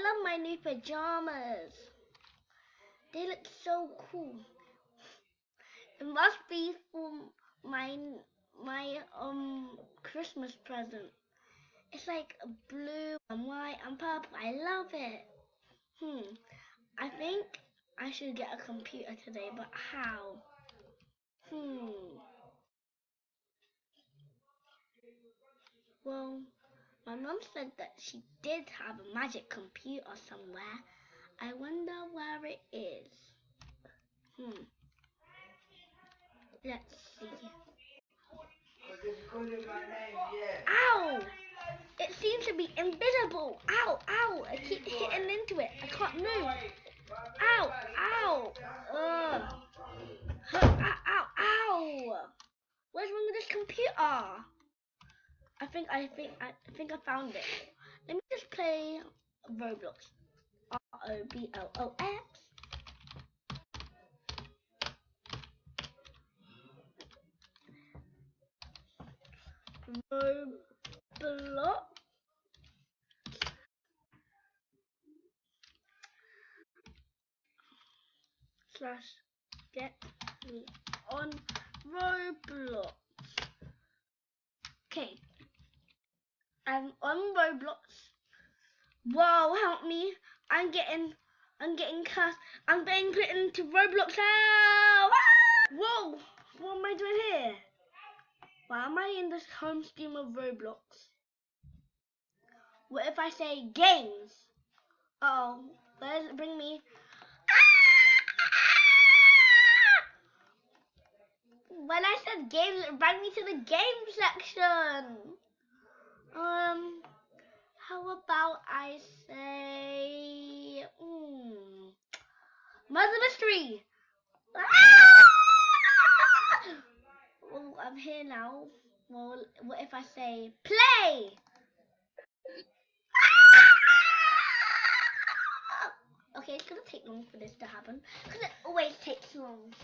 love my new pajamas. They look so cool. It must be for my Christmas present. It's like blue and white and purple. I love it. I think I should get a computer today, but how? Well, my mum said that she did have a magic computer somewhere. I wonder where it is. Let's see. Ow! It seems to be invisible. Ow, ow! I keep hitting into it. I can't move. Ow, ow! Ugh. Ow, ow, ow! What's wrong with this computer? I think I found it. Let me just play Roblox. Roblox. Roblox. / get me on Roblox. Okay. I'm on Roblox. Whoa, help me. I'm getting cursed. I'm being put into Roblox now. Ah! Whoa, what am I doing here? Why am I in this home screen of Roblox? What if I say games? Oh, where does it bring me? When I said games, it brought me to the game section. How about I say, Mother Mystery. Well, I'm here now. Well, what if I say play? Okay, it's gonna take long for this to happen because it always takes long.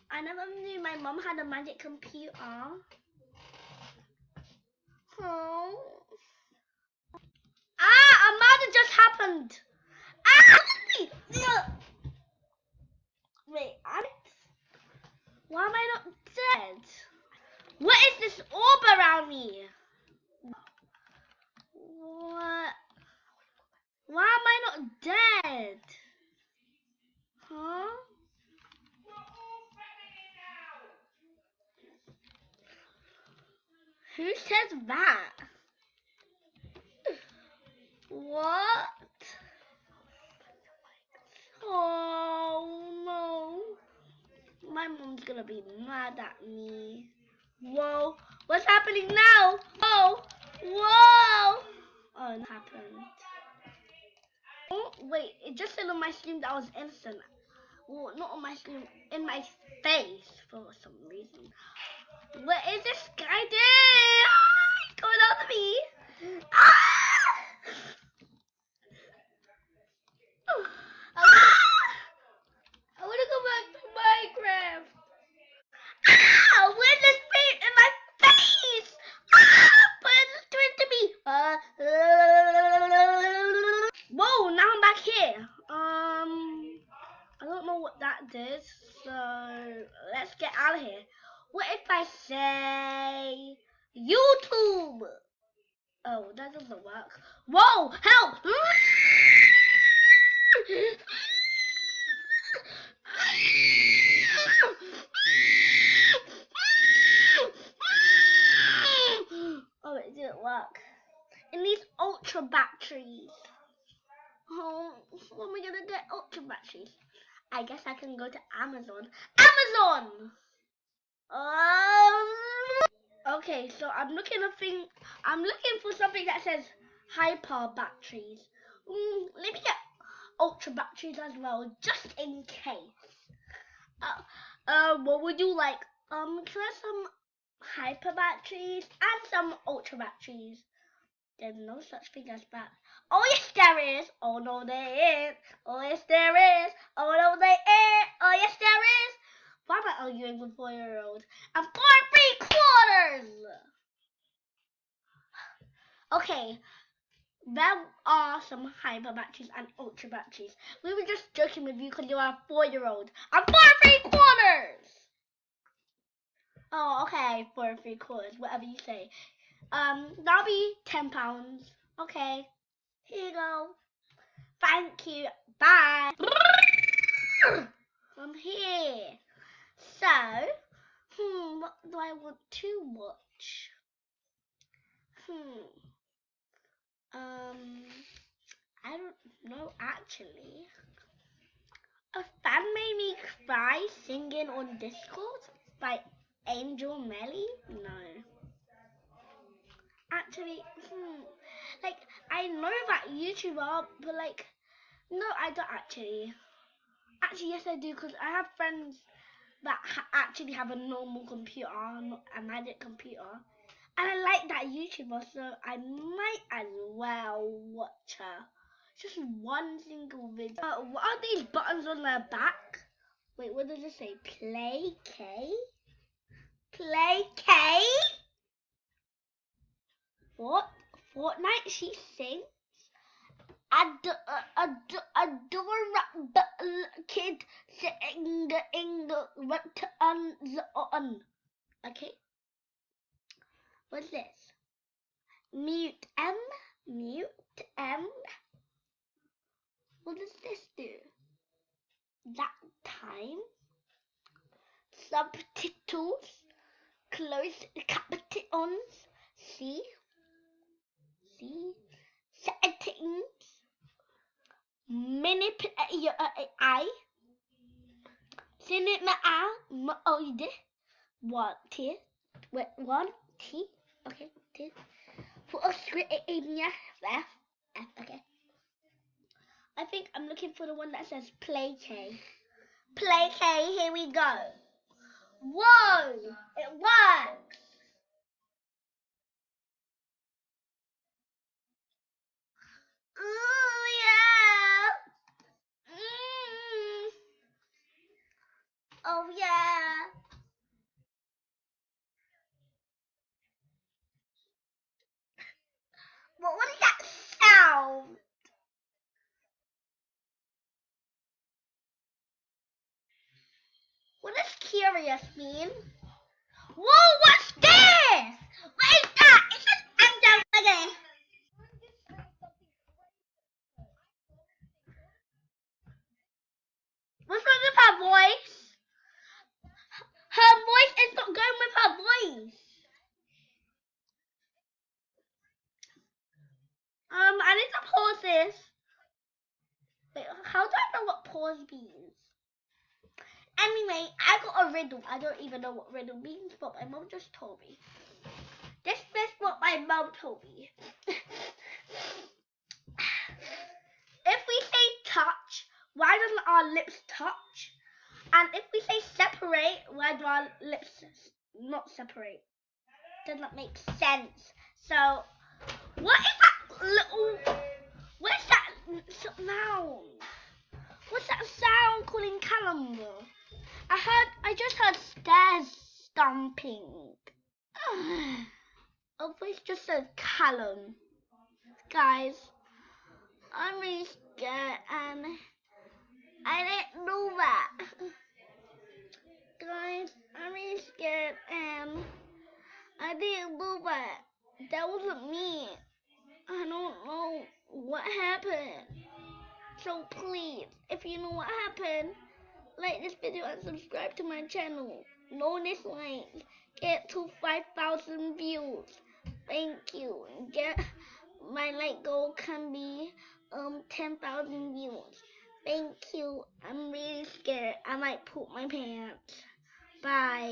I never knew my mom had a magic computer. Oh. A murder just happened. Wait, why am I not dead? What is this orb around me? What? Why am I not dead? Huh? Who says that? What? Oh no. My mom's gonna be mad at me. Whoa. What's happening now? Whoa. Whoa. Oh, it happened. Oh, wait, it just said on my screen that I was innocent. Well, not on my screen, in my face for some reason. What is this guy doing? Ah, he's going after me. Ah! I want to go back to Minecraft. Ah! Where's this paint in my face? Ah! What is doing to me? Whoa! Now I'm back here. I don't know what that did, so let's get out of here. What if I say YouTube? Oh, that doesn't work. Whoa! Help! Oh, it didn't work. It needs ultra batteries. Oh, when are we gonna get ultra batteries? I guess I can go to Amazon. Amazon! Okay, so I'm looking for something that says hyper batteries. Let me get ultra batteries as well, just in case. What would you like? Can I have some hyper batteries and some ultra batteries? There's no such thing as that. Oh yes, there is. Oh no, there is. Oh yes, there is. Oh no, there is. Oh yes, there is. Why am I arguing with 4-year-olds? I'm 4 3/4. Okay, there are some hyper batteries and ultra batteries. We were just joking with you because you are a 4-year-old. I'm 4 3/4. Oh, okay, 4 3/4, whatever you say. That'll be £10. Okay, here you go. Thank you. Bye. I'm here. So, what do I want to watch? I don't know actually. A fan made me cry singing on Discord by Angel Melly? No. Actually, like I know that YouTuber, but like, no, I don't actually. Actually, yes, I do, because I have friends that actually have a normal computer, not a magic computer. And I like that YouTuber, so I might as well watch her. Just one single video. What are these buttons on their back? Wait, what does it say? Play K? Play K? What? Fortnite she sings? Adore kid sitting in the on. Okay. What's this? Mute M. Mute M. What does this do? That time. Subtitles. Close captions. See. Settings. Manipulate I. Cinema mode. One T. Wait, one T. Okay, T. For Australia left. F. Okay. I think I'm looking for the one that says Play K. Play K. Here we go. Whoa! It works. Ooh yeah. Oh yeah. What is that sound? What does curious mean? Whoa, what's this? What is that? It's just I'm down again. What's wrong with her voice? Her voice is not going with her voice. I need to pause this. Wait, how do I know what pause means? Anyway, I got a riddle. I don't even know what riddle means, but my mom just told me. This is what my mom told me. If we say touch, why doesn't our lips touch? And if we say separate, why do our lips not separate? Doesn't make sense. So, what is that little... What's that sound? What's that sound calling calendar? I just heard stairs stomping. Oh, voice just says Callum. Guys, I'm really scared and I didn't know that. Guys, I'm really scared and I didn't know that. That wasn't me. I don't know what happened. So please, if you know what happened, like this video and subscribe to my channel. No dislike. Get to 5,000 views. Thank you. Get my like goal can be 10,000 views. Thank you. I'm really scared. I might poop my pants. Bye.